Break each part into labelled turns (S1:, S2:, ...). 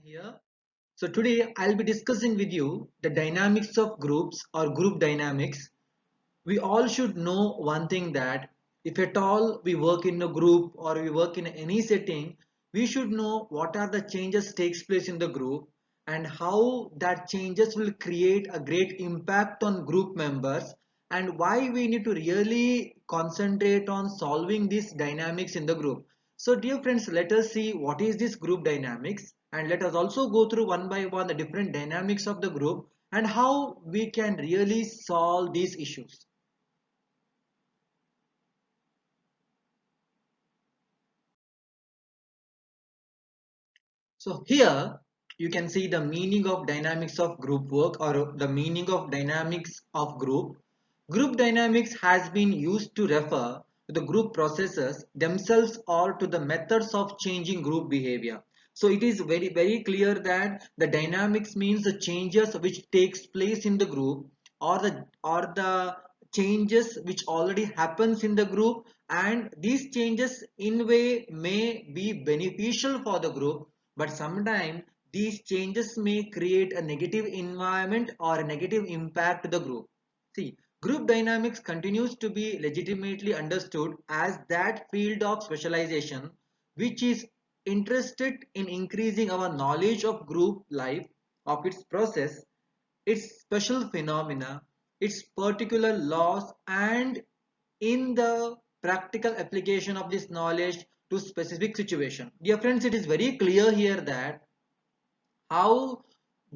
S1: Here. So today I'll be discussing with you the dynamics of groups or group dynamics. We all should know one thing, that if at all we work in a group or we work in any setting, we should know what are the changes takes place in the group and how that changes will create a great impact on group members, and why we need to really concentrate on solving these dynamics in the group. So dear friends, let us see what is this group dynamics, and let us also go through one by one the different dynamics of the group and how we can really solve these issues. So here you can see the meaning of dynamics of group work, or the meaning of dynamics of group. Group dynamics has been used to refer to the group processes themselves or to the methods of changing group behavior. So it is very clear that the dynamics means the changes which takes place in the group, or the changes which already happens in the group, and these changes in way may be beneficial for the group, but sometimes these changes may create a negative environment or a negative impact to the group. See, group dynamics continues to be legitimately understood as that field of specialization which is interested in increasing our knowledge of group life, of its process, its special phenomena, its particular laws, and in the practical application of this knowledge to specific situation. Dear friends, it is very clear here that how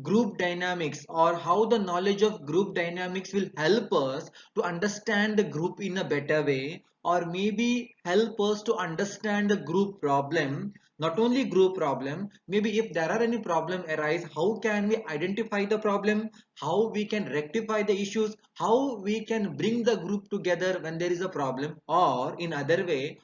S1: group dynamics, or how the knowledge of group dynamics will help us to understand the group in a better way, or maybe help us to understand the group problem. Not only group problem, maybe if there are any problem arise, how can we identify the problem, how we can rectify the issues, how we can bring the group together when there is a problem, or in other way,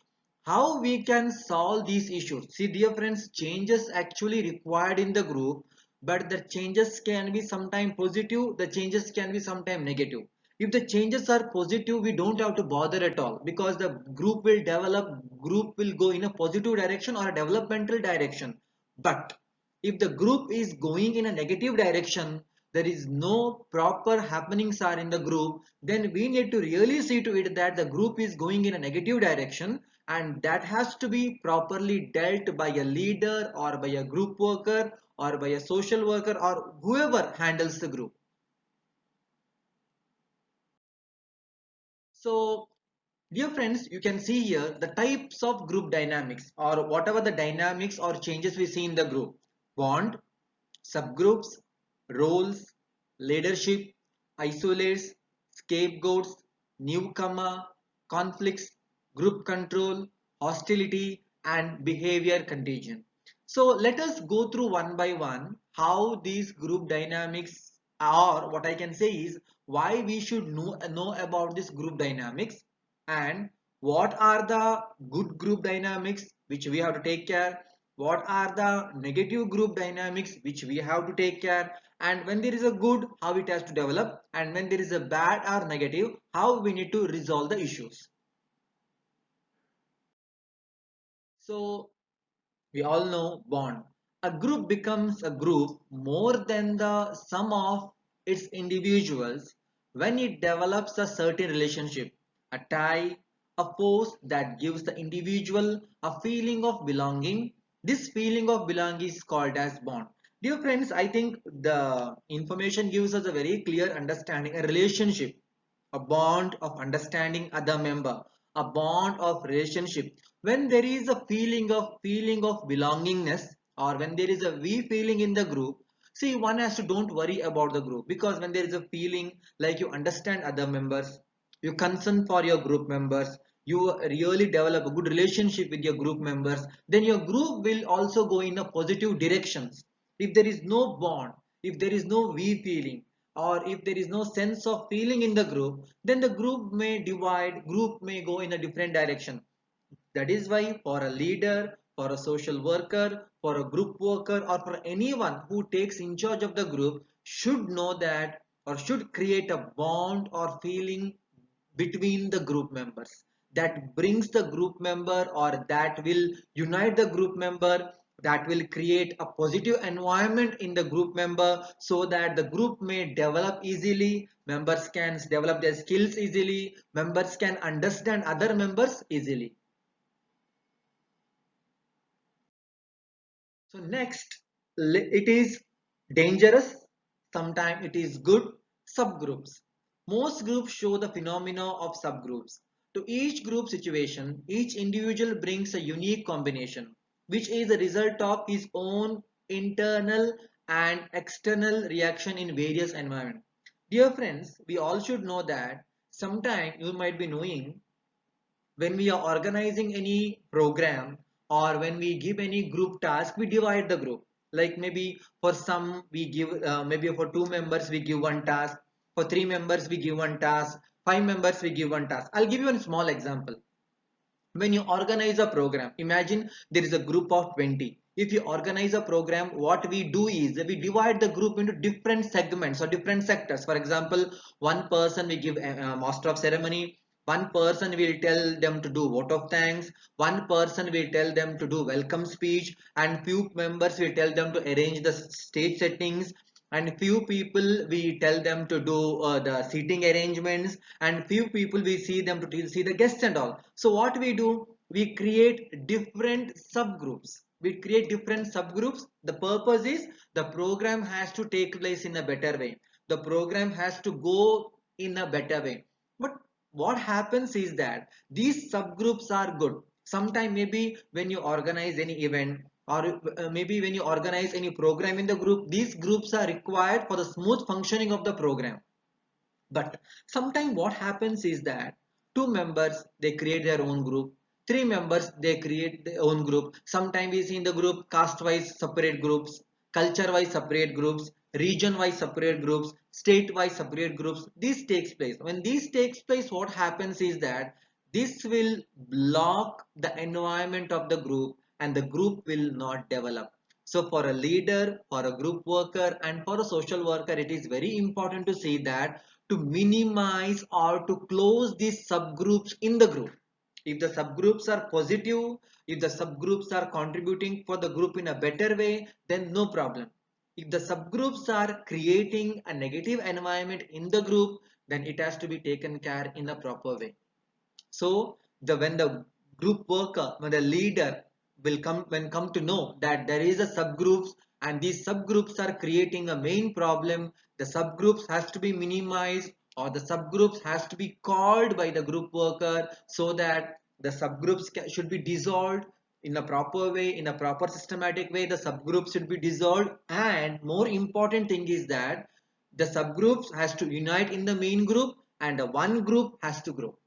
S1: how we can solve these issues. See dear friends, changes actually required in the group, but the changes can be sometime positive, the changes can be sometime negative. If the changes are positive, we don't have to bother at all, because the group will develop, group will go in a positive direction or a developmental direction. But if the group is going in a negative direction, there is no proper happenings are in the group, then we need to really see to it that the group is going in a negative direction, and that has to be properly dealt by a leader or by a group worker or by a social worker or whoever handles the group. So dear friends, you can see here the types of group dynamics, or whatever the dynamics or changes we see in the group: bond, subgroups, roles, leadership, isolates, scapegoats, newcomer, conflicts, group control, hostility, and behavior contagion. So let us go through one by one how these group dynamics, or what I can say is why we should know about this group dynamics, and what are the good group dynamics which we have to take care, what are the negative group dynamics which we have to take care, and when there is a good, how it has to develop, and when there is a bad or negative, how we need to resolve the issues. So we all know bond. A group becomes a group more than the sum of its individuals when it develops a certain relationship, a tie, a force that gives the individual a feeling of belonging. This feeling of belonging is called as bond. Dear friends, I think the information gives us a very clear understanding. A relationship, a bond of understanding other member, a bond of relationship, when there is a feeling of belongingness, or when there is a we feeling in the group. See, one has to don't worry about the group, because when there is a feeling like you understand other members, you concern for your group members, you really develop a good relationship with your group members, then your group will also go in a positive directions. If there is no bond, if there is no we feeling, or if there is no sense of feeling in the group, then the group may divide, group may go in a different direction. That is why for a leader, for a social worker, for a group worker, or for anyone who takes in charge of the group should know that, or should create a bond or feeling between the group members, that brings the group member, or that will unite the group member that will create a positive environment in the group member so that the group may develop easily, members can develop their skills easily, members can understand other members easily. So next, it is dangerous, sometimes it is good, subgroups. Most groups show the phenomena of subgroups. To each group situation, each individual brings a unique combination, which is a result of his own internal and external reaction in various environments. Dear friends, we all should know that sometime you might be knowing when we are organizing any program or when we give any group task, we divide the group. Like maybe for some we give, maybe for two members we give one task, for three members we give one task, five members we give one task. I'll give you a small example. When you organize a program, imagine there is a group of 20. If you organize a program, what we do is we divide the group into different segments or different sectors. For example, one person we give a master of ceremony, one person will tell them to do vote of thanks, one person will tell them to do welcome speech, and few members will tell them to arrange the stage settings, and few people we tell them to do the seating arrangements, and few people we see them to see the guests and all. So what we do, we create different subgroups. The purpose is the program has to take place in a better way, the program has to go in a better way. But what happens is that these subgroups are good. Sometime maybe when you organize any event, or maybe when you organize any program in the group, these groups are required for the smooth functioning of the program. But sometimes what happens is that two members they create their own group, three members they create their own group. Sometimes we see in the group caste wise separate groups, culture wise separate groups, region wise separate groups, state wise separate groups. This takes place. When this takes place, what happens is that this will block the environment of the group and the group will not develop. So for a leader, for a group worker, and for a social worker, it is very important to see that to minimize or to close these subgroups in the group. If the subgroups are positive, if the subgroups are contributing for the group in a better way, then no problem. If the subgroups are creating a negative environment in the group, then it has to be taken care in a proper way. So when the group worker, when the leader will come to know that there is a subgroups and these subgroups are creating a main problem, the subgroups has to be minimized or the subgroups has to be called by the group worker so that the subgroups should be dissolved in a proper way, in a proper systematic way. The subgroups should be dissolved, and more important thing is that the subgroups has to unite in the main group and the one group has to grow.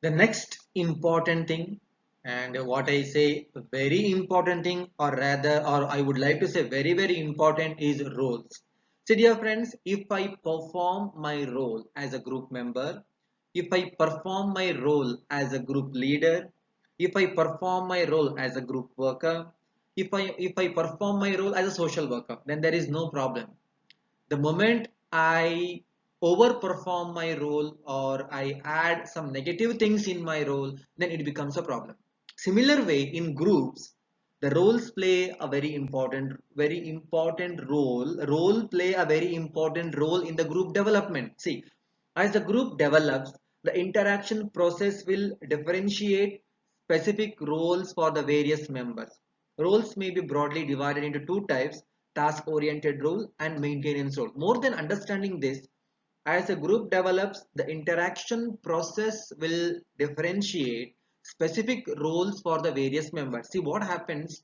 S1: The next important thing, and what I say very important thing, or rather, or I would like to say very important, is roles. So dear friends, if I perform my role as a group member, if I perform my role as a group leader, if I perform my role as a group worker, if I perform my role as a social worker, then there is no problem. The moment I overperform my role or I add some negative things in my role, then it becomes a problem. Similar way in groups, the roles play a very important role. Role play a very important role in the group development. See, as the group develops, the interaction process will differentiate specific roles for the various members. Roles may be broadly divided into two types: task-oriented role and maintenance role. More than understanding this, as a group develops, the interaction process will differentiate specific roles for the various members. See what happens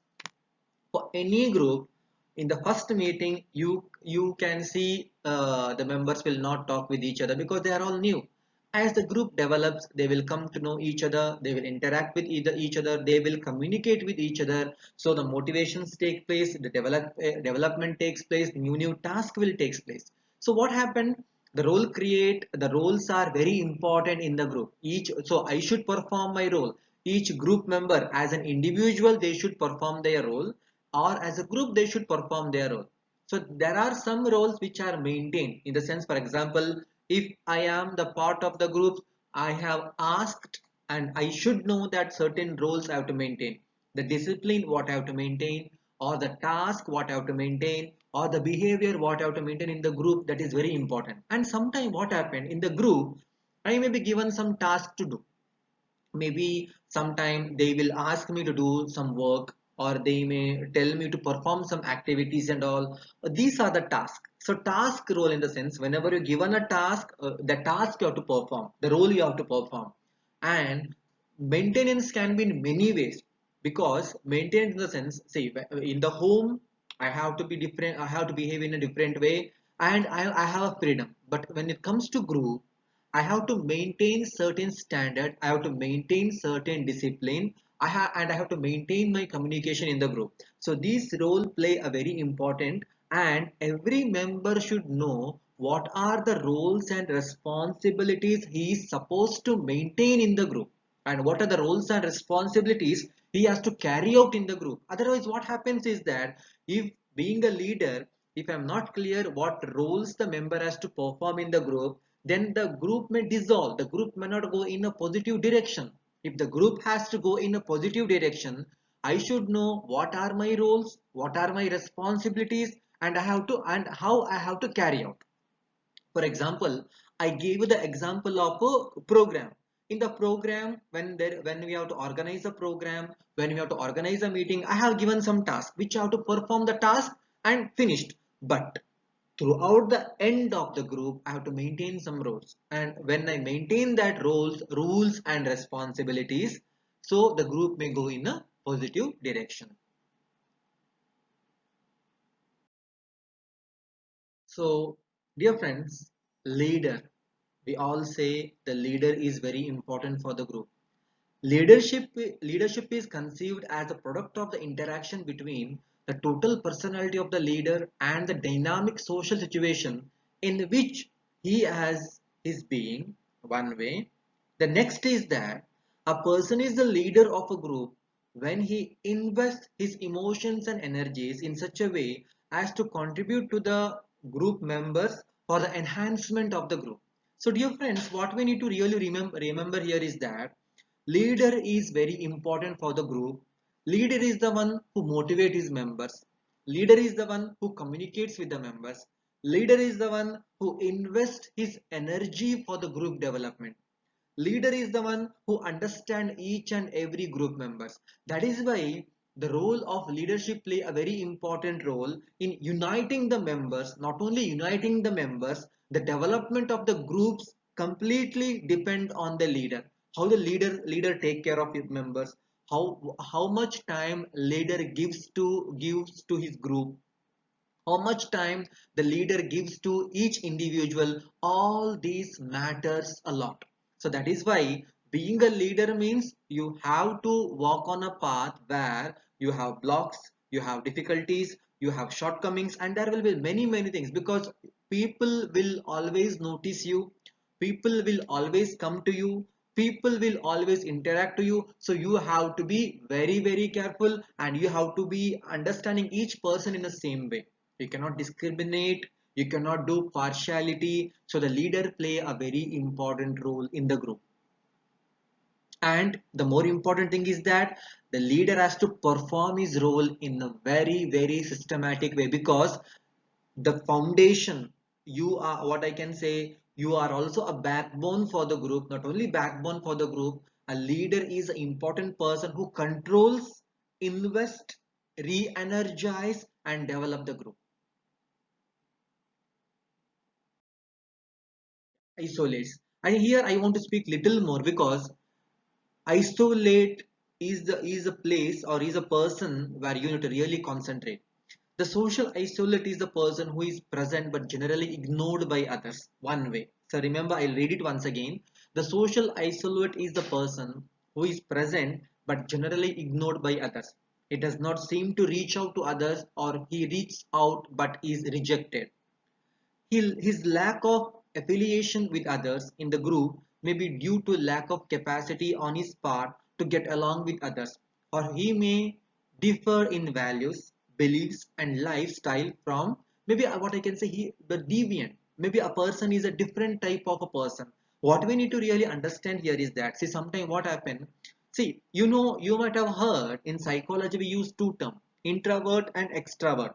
S1: for any group in the first meeting, you can see the members will not talk with each other because they are all new. As the group develops, they will come to know each other, they will interact with each other, they will communicate with each other. So the motivations take place, the development takes place, new task will takes place. So what happened, the roles are very important in the group. Each So I should perform my role, each group member as an individual they should perform their role, or as a group they should perform their role. So there are some roles which are maintained in the sense, for example, if I am the part of the group, I have asked and I should know that certain roles I have to maintain. The discipline what I have to maintain, or the task what I have to maintain, or the behavior what I have to maintain in the group, that is very important. And sometimes what happened in the group, I may be given some task to do. Maybe sometime they will ask me to do some work, or they may tell me to perform some activities and all. These are the tasks. So task role, in the sense, whenever you're given a task, the task you have to perform, the role you have to perform. And maintenance can be in many ways, because maintenance, in the sense, say in the home I have to be different, I have to behave in a different way, and I have a freedom. But when it comes to group, I have to maintain certain standard. I have to maintain certain discipline. I have to maintain my communication in the group. So these role play a very important, and every member should know what are the roles and responsibilities he is supposed to maintain in the group, and what are the roles and responsibilities he has to carry out in the group. Otherwise, what happens is that, if being a leader, if I'm not clear what roles the member has to perform in the group, then the group may dissolve. The group may not go in a positive direction. If the group has to go in a positive direction, I should know what are my roles, what are my responsibilities, and how I have to carry out. For example, I gave the example of a program. In the program, when we have to organize a program, when we have to organize a meeting, I have given some task which I have to perform the task and finished. But throughout the end of the group, I have to maintain some roles. And when I maintain that rules and responsibilities, so the group may go in a positive direction. So, dear friends, leader. We all say the leader is very important for the group. Leadership, leadership is conceived as a product of the interaction between the total personality of the leader and the dynamic social situation in which he has his being, one way. The next is that a person is the leader of a group when he invests his emotions and energies in such a way as to contribute to the group members for the enhancement of the group. So dear friends, what we need to really remember here is that leader is very important for the group. Leader is the one who motivates his members. Leader is the one who communicates with the members. Leader is the one who invests his energy for the group development. Leader is the one who understands each and every group members. That is why the role of leadership play a very important role in uniting the members. Not only uniting the members, the development of the groups completely depend on the leader. How the leader take care of his members, how much time leader gives to his group, how much time the leader gives to each individual, all these matters a lot. So that is why being a leader means you have to walk on a path where you have blocks, you have difficulties, you have shortcomings, and there will be many things, because people will always notice you, people will always come to you, people will always interact to you. So you have to be very careful, and you have to be understanding each person in the same way. You cannot discriminate, you cannot do partiality. So the leader play a very important role in the group. And the more important thing is that the leader has to perform his role in a very systematic way, because the foundation, you are, what I can say, you are also a backbone for the group. Not only backbone for the group, a leader is an important person who controls, invest, re-energize and develop the group. Isolates, and here I want to speak little more, because isolate is a place, or is a person where you need to really concentrate. The social isolate is the person who is present but generally ignored by others, one way. So remember, I'll read it once again. The social isolate is the person who is present but generally ignored by others. He does not seem to reach out to others, or he reaches out but is rejected. His lack of affiliation with others in the group may be due to lack of capacity on his part to get along with others, or he may differ in values, beliefs, and lifestyle from, maybe what I can say, the deviant. Maybe a person is a different type of a person. What we need to really understand here is that, see, sometimes what happen, see, you might have heard in psychology we use two terms, introvert and extrovert.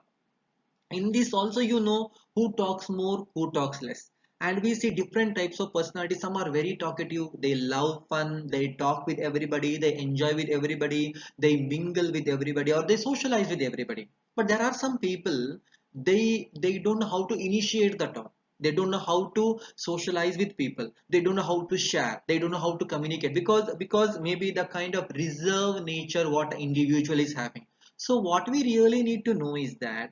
S1: In this also, who talks more, who talks less. And we see different types of personality. Some are very talkative, they love fun, they talk with everybody, they enjoy with everybody, they mingle with everybody, or they socialize with everybody. But there are some people, they don't know how to initiate the talk, they don't know how to socialize with people, they don't know how to share, they don't know how to communicate, because maybe the kind of reserve nature what individual is having. So what we really need to know is that,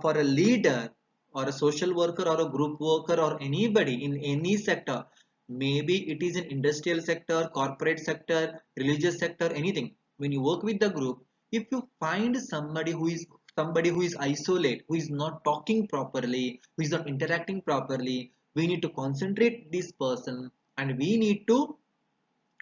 S1: for a leader or a social worker or a group worker or anybody in any sector, maybe it is an industrial sector, corporate sector, religious sector, anything. When you work with the group, if you find somebody who is isolate, who is not talking properly, who is not interacting properly, we need to concentrate this person, and we need to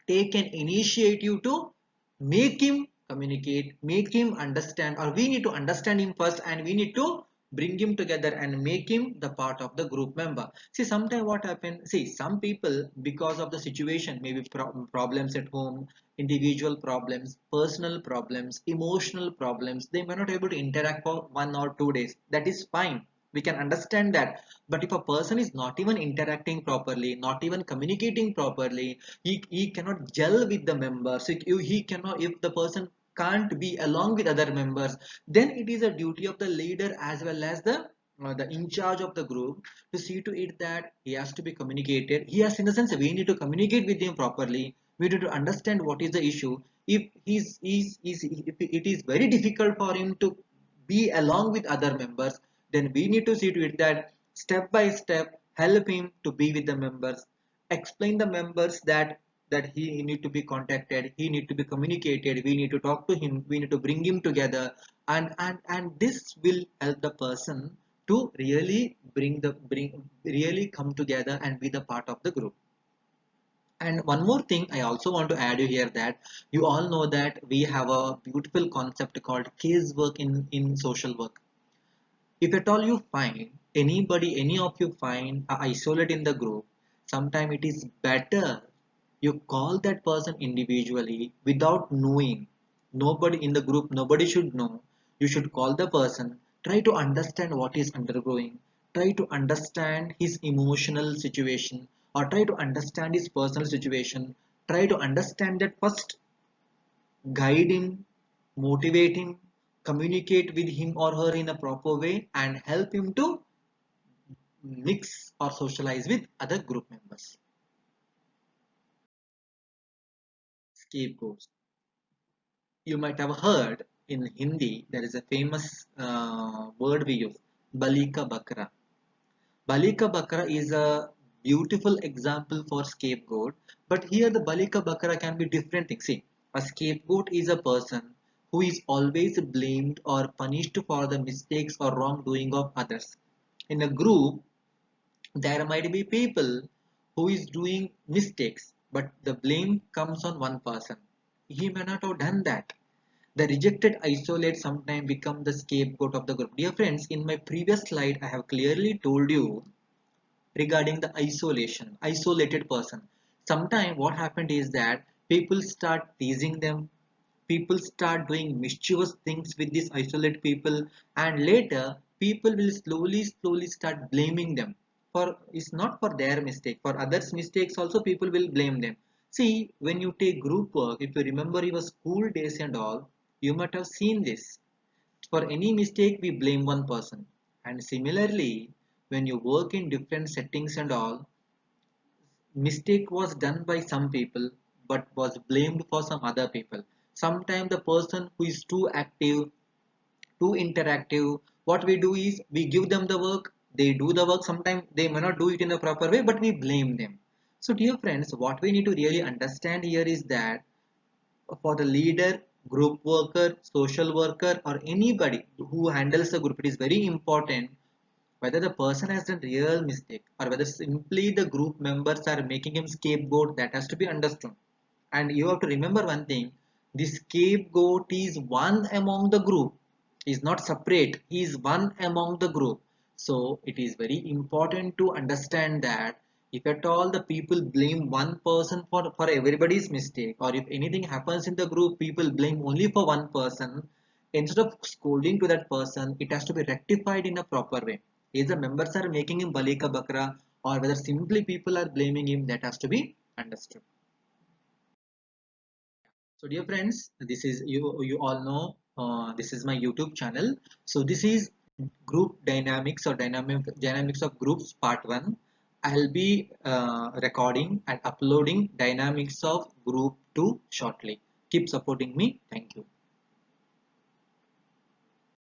S1: take an initiative to make him communicate, make him understand, or we need to understand him first, and we need to bring him together and make him the part of the group member. See, sometimes what happens, see, some people, because of the situation, maybe problems at home, individual problems, personal problems, emotional problems, they may not able to interact for 1 or 2 days. That is fine, we can understand that. But if a person is not even interacting properly, not even communicating properly, he cannot gel with the members, he cannot, if the person can't be along with other members, then it is a duty of the leader as well as the in charge of the group to see to it that he has to be communicated. He has, in the sense, we need to communicate with him properly, we need to understand what is the issue. If it is very difficult for him to be along with other members, then we need to see to it that step by step help him to be with the members, explain the members that he need to be contacted, he need to be communicated, we need to talk to him, we need to bring him together, and this will help the person to really really come together and be the part of the group. And one more thing I also want to add you here, that you all know that we have a beautiful concept called case work in social work. If at all you find any of you find isolate in the group, sometime it is better you call that person individually without knowing. Nobody in the group, nobody should know. You should call the person, try to understand what he's undergoing, try to understand his emotional situation, or try to understand his personal situation. Try to understand that first, guide him, motivate him, communicate with him or her in a proper way, and help him to mix or socialize with other group members. Scapegoats. You might have heard in Hindi there is a famous word we use, Balika Bakra. Balika Bakra is a beautiful example for scapegoat, but here the Balika Bakra can be different things. See, a scapegoat is a person who is always blamed or punished for the mistakes or wrongdoing of others. In a group, there might be people who is doing mistakes, but the blame comes on one person. He may not have done that. The rejected isolate sometimes become the scapegoat of the group. Dear friends, in my previous slide, I have clearly told you regarding the isolated person. Sometimes what happened is that people start teasing them, people start doing mischievous things with these isolated people, and later people will slowly start blaming them. For it's not for their mistake, for others mistakes also people will blame them. See, when you take group work, if you remember your school days and all, you might have seen this. For any mistake, we blame one person. And similarly, when you work in different settings and all, mistake was done by some people but was blamed for some other people. Sometimes the person who is too active, too interactive, what we do is we give them the work, they do the work. Sometimes they may not do it in a proper way, but we blame them. So, dear friends, what we need to really understand here is that for the leader, group worker, social worker, or anybody who handles the group, it is very important whether the person has done real mistake or whether simply the group members are making him scapegoat. That has to be understood. And you have to remember one thing: the scapegoat is one among the group. He is not separate. He is one among the group. So it is very important to understand that If at all the people blame one person for everybody's mistake, or if anything happens in the group, people blame only for one person, instead of scolding to that person, it has to be rectified in a proper way. Either members are making him Balika Bakra, or whether simply people are blaming him, that has to be understood. So dear friends, this is you all know this is my YouTube channel. So this is group dynamics or dynamics of groups part 1. I'll be recording and uploading dynamics of group 2 shortly. Keep supporting me. Thank you.